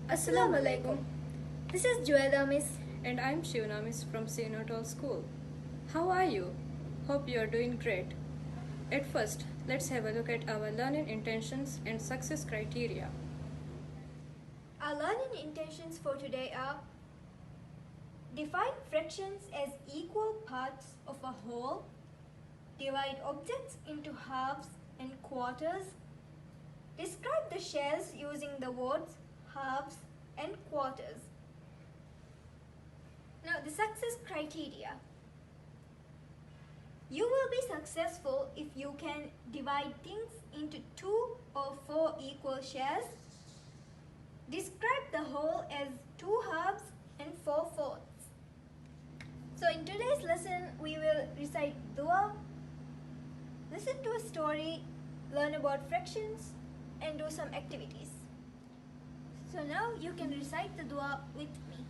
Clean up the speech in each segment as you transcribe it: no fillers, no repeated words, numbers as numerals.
Assalamu alaikum. This is Jueda Miss. And I'm Seenu Miss from Seenu Atoll School. How are you? Hope you are doing great. At first, let's have a look at our learning intentions and success criteria. Our learning intentions for today are: define fractions as equal parts of a whole, divide objects into halves and quarters, describe the shares using the words halves and quarters. Now, the success criteria. You will be successful if you can divide things into 2 or 4 equal shares. Describe the whole as 2 halves and 4 fourths. So in today's lesson, we will recite dua, listen to a story, learn about fractions, and do some activities. So now you can recite the dua with me.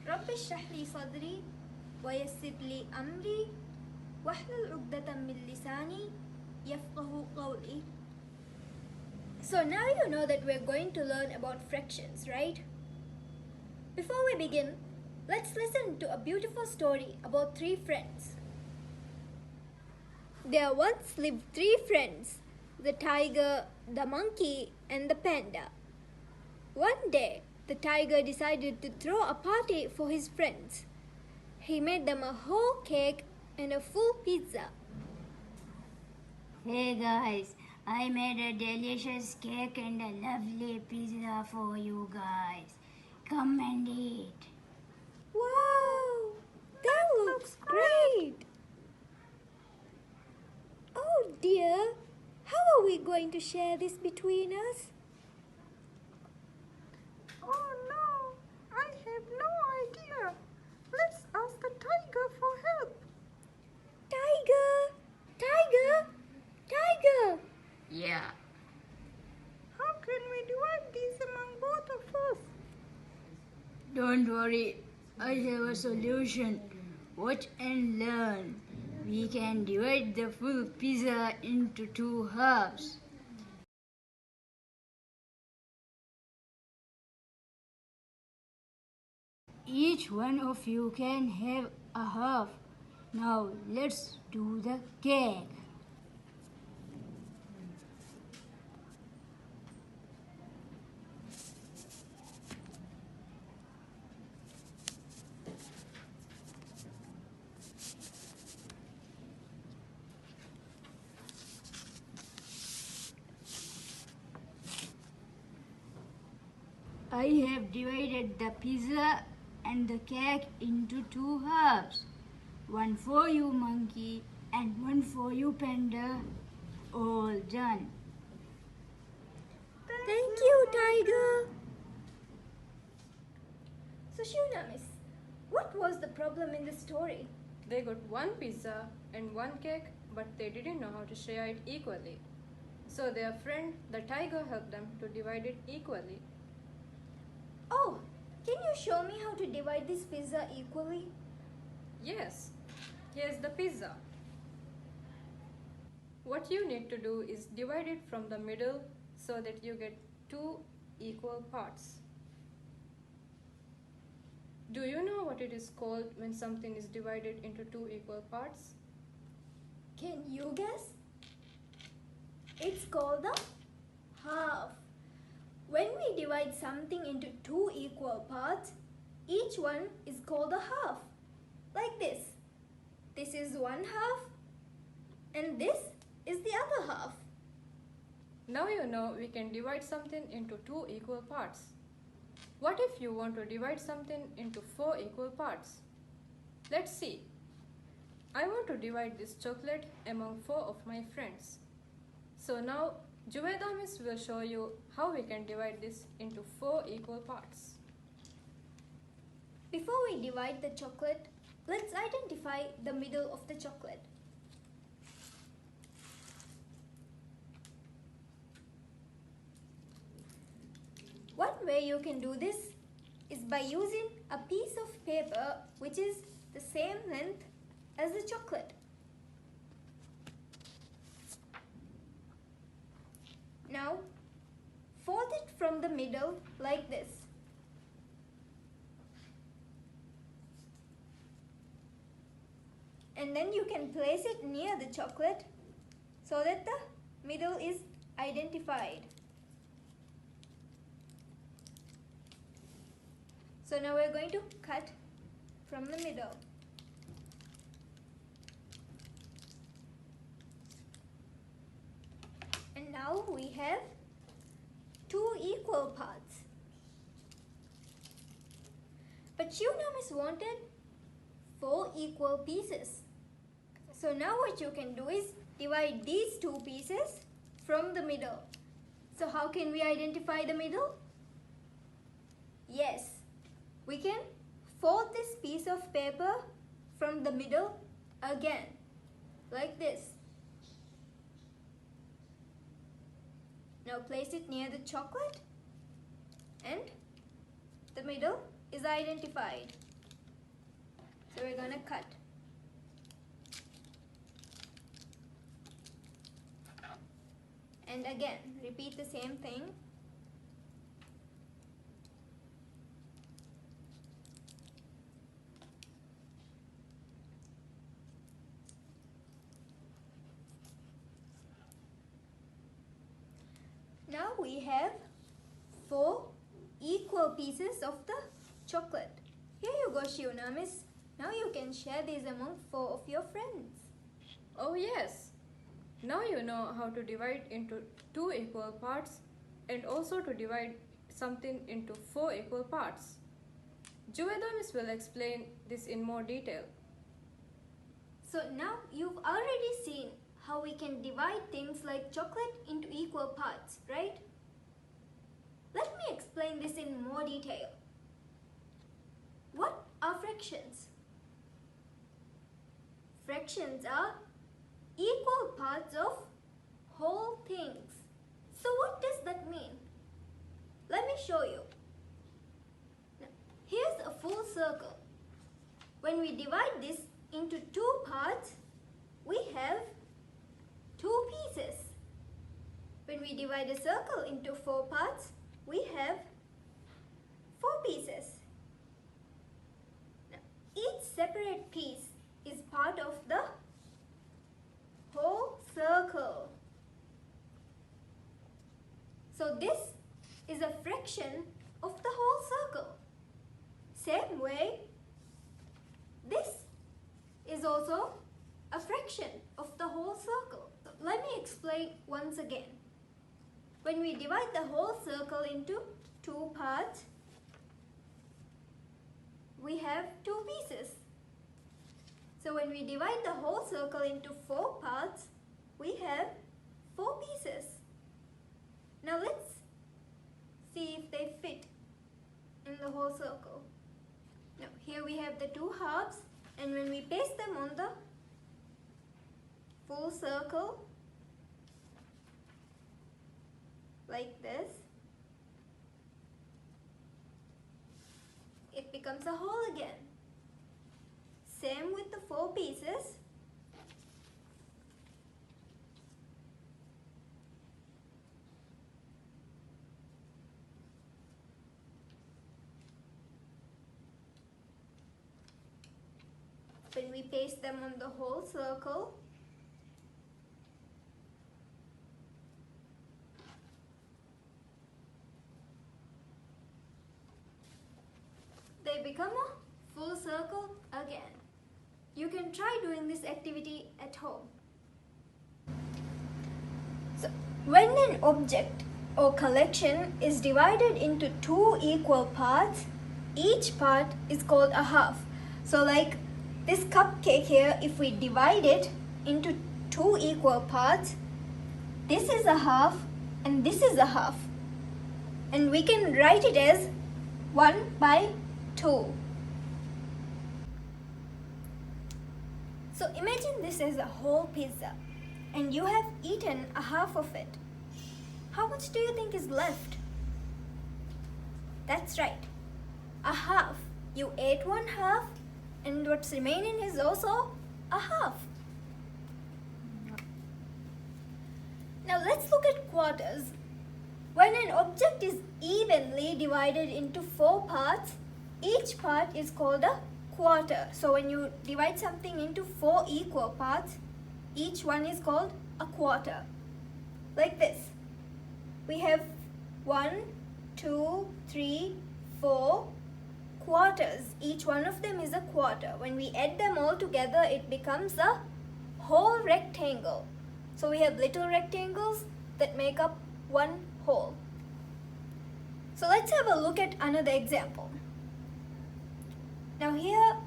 رب اشرح لي صدري ويسر لي أمري واحلل عقدة من لساني يفقه قولي. So now you know that we're going to learn about fractions, right? Before we begin, let's listen to a beautiful story about 3 friends. There once lived 3 friends, the tiger, the monkey, and the panda. One day, the tiger decided to throw a party for his friends. He made them a whole cake and a full pizza. Hey guys, I made a delicious cake and a lovely pizza for you guys. Come and eat. Wow, that looks great! Oh dear, how are we going to share this between us? Oh no, I have no idea. Let's ask the tiger for help. Tiger! Tiger! Tiger! Yeah. How can we divide these among both of us? Don't worry, I have a solution. Watch and learn. We can divide the full pizza into 2 halves. Each one of you can have a half. Now let's do the cake. I have divided the pizza and the cake into 2 halves. One for you, monkey, and one for you, panda. All done. Thank you, Tiger! So, Shuna Miss, what was the problem in the story? They got one pizza and one cake, but they didn't know how to share it equally. So their friend, the tiger, helped them to divide it equally. Oh, can you show me how to divide this pizza equally? Yes, here's the pizza. What you need to do is divide it from the middle so that you get 2 equal parts. Do you know what it is called when something is divided into 2 equal parts? Can you guess? It's called the half. When we divide something into 2 equal parts, each one is called a half. Like this. This is 1 half and this is the other half. Now you know we can divide something into 2 equal parts. What if you want to divide something into 4 equal parts? Let's see. I want to divide this chocolate among 4 of my friends. So now Juweda Miss will show you how we can divide this into 4 equal parts. Before we divide the chocolate, let's identify the middle of the chocolate. One way you can do this is by using a piece of paper which is the same length as the chocolate. Now, fold it from the middle like this. And then you can place it near the chocolate so that the middle is identified. So now we're going to cut from the middle. And now we have 2 equal parts. But Miss wanted 4 equal pieces. So now what you can do is divide these 2 pieces from the middle. So how can we identify the middle? Yes, we can fold this piece of paper from the middle again, like this. Now place it near the chocolate and the middle is identified. So we're gonna cut. And again, repeat the same thing. Now we have 4 equal pieces of the chocolate. Here you go, Miss. Now you can share these among 4 of your friends. Oh yes! Now you know how to divide into 2 equal parts and also to divide something into 4 equal parts. Juveda Miss will explain this in more detail. So now you've already seen how we can divide things like chocolate into equal parts, right? Let me explain this in more detail. What are fractions? Fractions are equal parts of whole things. So what does that mean? Let me show you. Now, here's a full circle. When we divide this into 2 parts, we have 2 pieces. When we divide a circle into 4 parts, we have 4 pieces. Now, each separate piece is part of the whole circle. So this is a fraction of the whole circle. Same way, this is also a fraction of the whole circle. So let me explain once again. When we divide the whole circle into 2 parts, we have 2 pieces. So when we divide the whole circle into 4 parts, we have 4 pieces. Now let's see if they fit in the whole circle. Now here we have the 2 halves, and when we paste them on the full circle, like this, it becomes a whole again. Same with the 4 pieces. When we paste them on the whole circle, they become a full circle again. You can try doing this activity at home. So, when an object or collection is divided into 2 equal parts, each part is called a half. So like this cupcake here, if we divide it into 2 equal parts, this is a half and this is a half. And we can write it as 1/2. So imagine this as a whole pizza and you have eaten a half of it. How much do you think is left? That's right, a half. You ate 1/2 and what's remaining is also a half. Now let's look at quarters. When an object is evenly divided into 4 parts, each part is called a quarter. So when you divide something into 4 equal parts, each one is called a quarter. Like this. We have 1, 2, 3, 4 quarters. Each one of them is a quarter. When we add them all together, it becomes a whole rectangle. So we have little rectangles that make up one whole. So let's have a look at another example. Now here,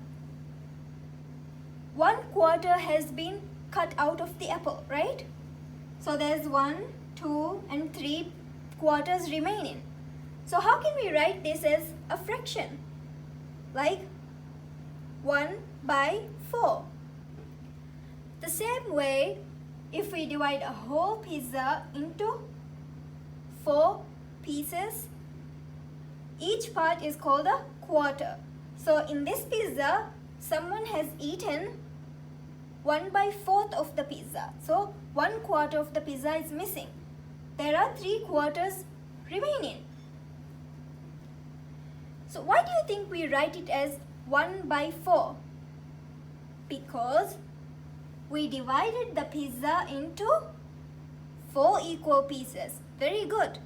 1 quarter has been cut out of the apple, right? So there's 1, 2 and 3 quarters remaining. So how can we write this as a fraction? Like 1/4. The same way, if we divide a whole pizza into 4 pieces, each part is called a quarter. So in this pizza, someone has eaten 1/4 of the pizza. So 1/4 of the pizza is missing. There are 3 quarters remaining. So why do you think we write it as 1/4? Because we divided the pizza into 4 equal pieces. Very good.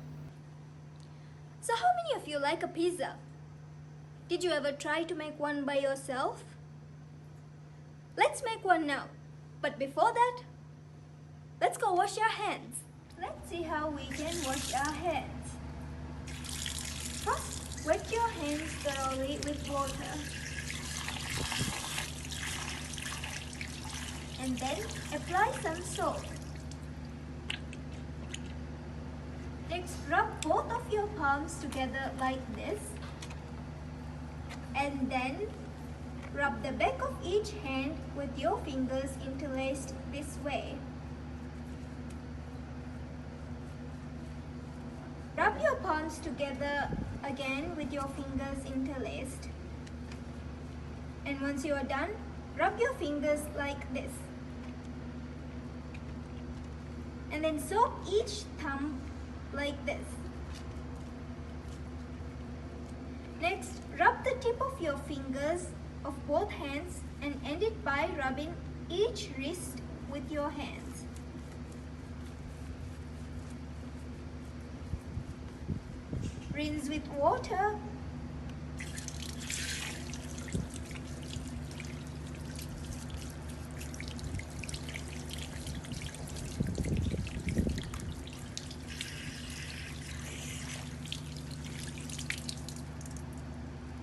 So how many of you like a pizza? Did you ever try to make one by yourself? Let's make one now. But before that, let's go wash our hands. Let's see how we can wash our hands. First, wet your hands thoroughly with water. And then apply some soap. Next, rub both of your palms together like this. And then rub the back of each hand with your fingers interlaced this way. Rub your palms together again with your fingers interlaced. And once you are done, rub your fingers like this. And then soak each thumb like this. Next, rub the tip of your fingers of both hands and end it by rubbing each wrist with your hands. Rinse with water.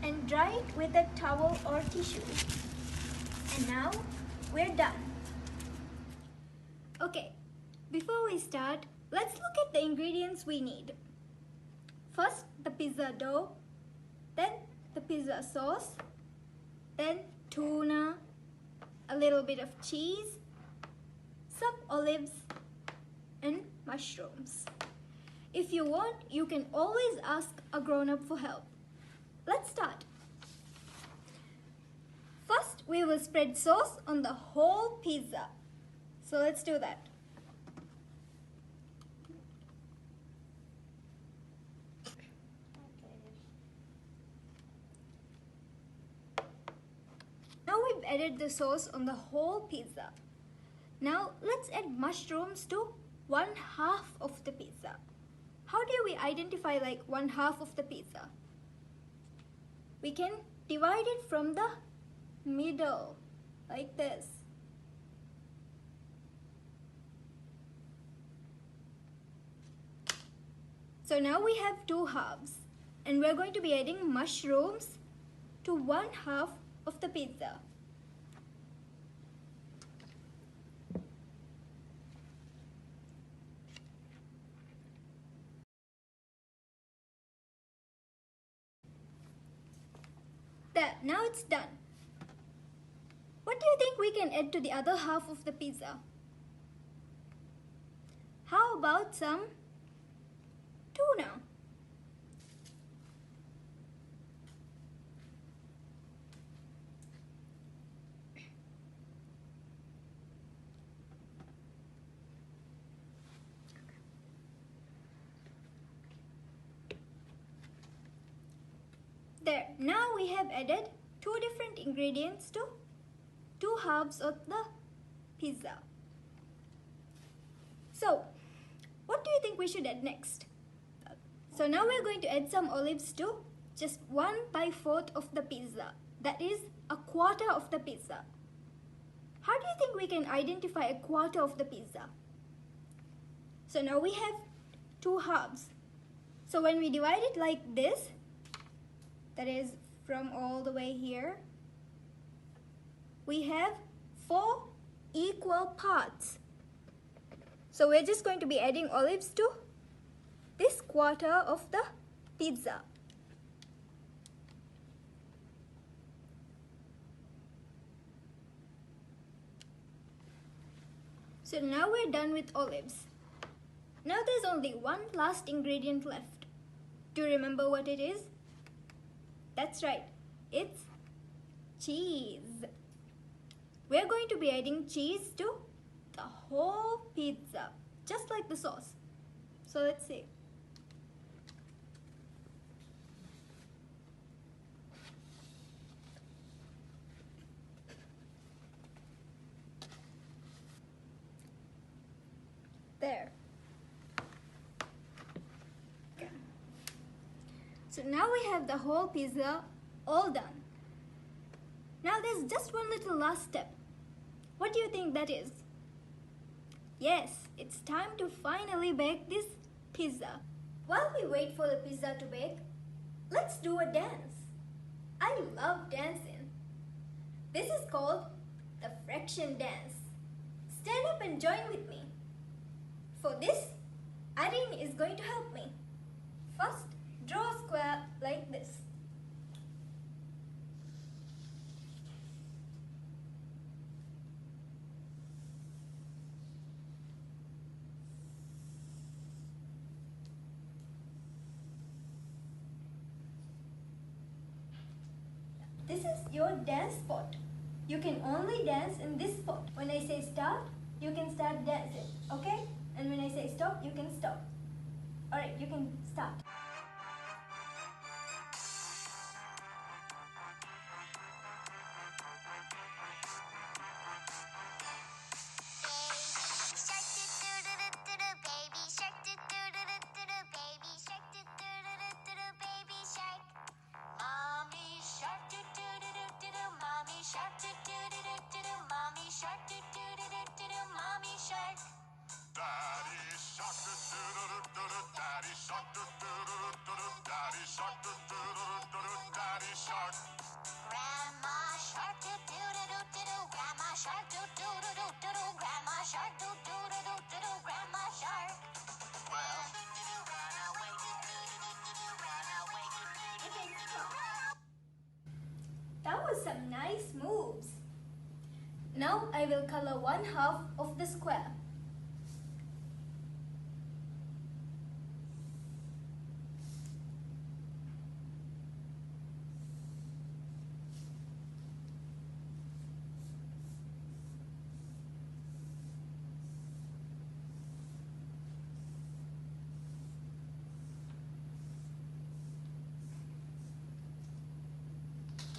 And dry it with a towel or tissue. And now we're done. Okay, before we start, let's look at the ingredients we need. First, the pizza dough, then the pizza sauce, then tuna, a little bit of cheese, some olives, and mushrooms. If you want, you can always ask a grown-up for help. Let's start. First, we will spread sauce on the whole pizza. So let's do that. Now we've added the sauce on the whole pizza. Now let's add mushrooms to 1/2 of the pizza. How do we identify like 1/2 of the pizza? We can divide it from the middle, like this. So now we have 2 halves, and we're going to be adding mushrooms to 1/2 of the pizza. There, now it's done. What do you think we can add to the other half of the pizza? How about some tuna? There, now we have added 2 different ingredients to 2 halves of the pizza. So, what do you think we should add next? So now we're going to add some olives to just 1/4 of the pizza. That is a quarter of the pizza. How do you think we can identify a quarter of the pizza? So now we have 2 halves. So when we divide it like this, that is from all the way here, we have 4 equal parts. So we're just going to be adding olives to this quarter of the pizza. So now we're done with olives. Now there's only one last ingredient left. Do you remember what it is? That's right, it's cheese. We're going to be adding cheese to the whole pizza, just like the sauce. So let's see. There. Okay. So now we have the whole pizza all done. Now there's just one little last step. What do you think that is? Yes, it's time to finally bake this pizza. While we wait for the pizza to bake, let's do a dance. I love dancing. This is called the fraction dance. Stand up and join with me. For this, Irene is going to help me. First, draw a square like this. This is your dance spot. You can only dance in this spot. When I say start, you can start dancing, okay? And when I say stop, you can stop. Alright, you can start. That was some nice moves. Now I will color 1/2 of the square.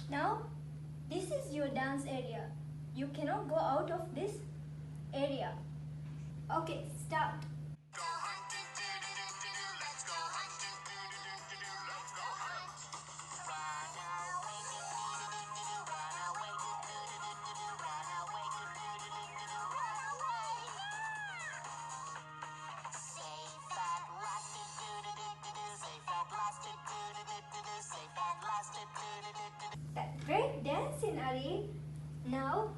Now, this is your dance area. You cannot go out of this area. Okay, start. That great dancing, Ari. Now,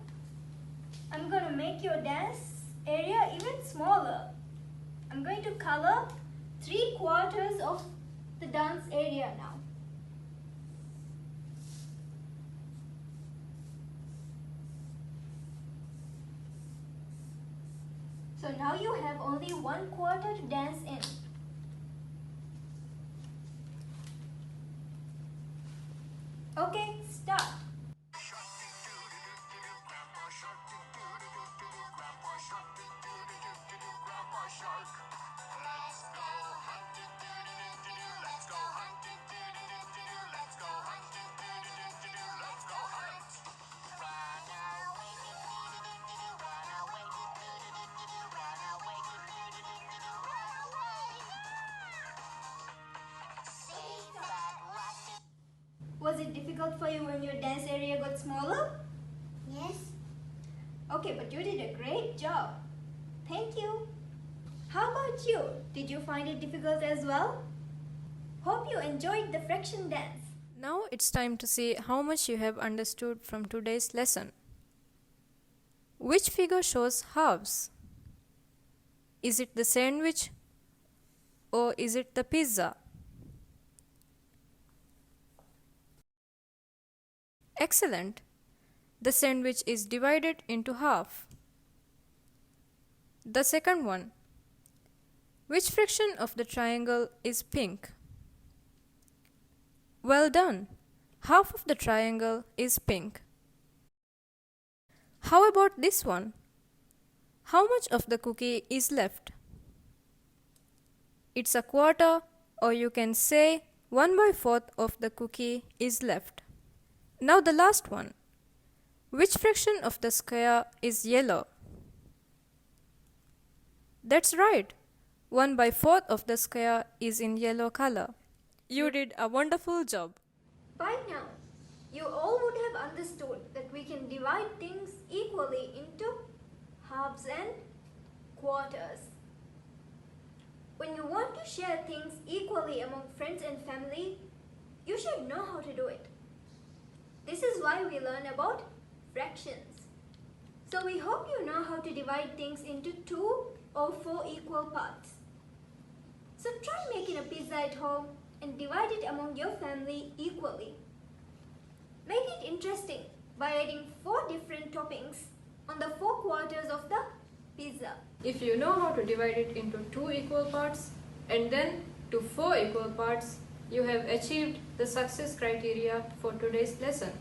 I'm going to make your dance area even smaller. I'm going to color 3/4 of the dance area now. So now you have only 1/4 to dance in. Okay, start. it difficult for you when your dance area got smaller? Yes. Okay, but you did a great job. Thank you. How about you? Did you find it difficult as well? Hope you enjoyed the fraction dance. Now it's time to see how much you have understood from today's lesson. Which figure shows halves? Is it the sandwich or is it the pizza? Excellent. The sandwich is divided into half. The second one. Which fraction of the triangle is pink? Well done. Half of the triangle is pink. How about this one? How much of the cookie is left? It's a quarter, or you can say 1/4 of the cookie is left. Now the last one. Which fraction of the square is yellow? That's right. 1/4 of the square is in yellow color. You did a wonderful job. By now, you all would have understood that we can divide things equally into halves and quarters. When you want to share things equally among friends and family, you should know how to do it. This is why we learn about fractions. So we hope you know how to divide things into 2 or 4 equal parts. So try making a pizza at home and divide it among your family equally. Make it interesting by adding 4 different toppings on the 4 quarters of the pizza. If you know how to divide it into 2 equal parts and then to 4 equal parts, you have achieved the success criteria for today's lesson.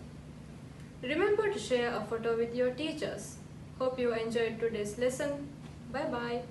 Remember to share a photo with your teachers. Hope you enjoyed today's lesson. Bye-bye.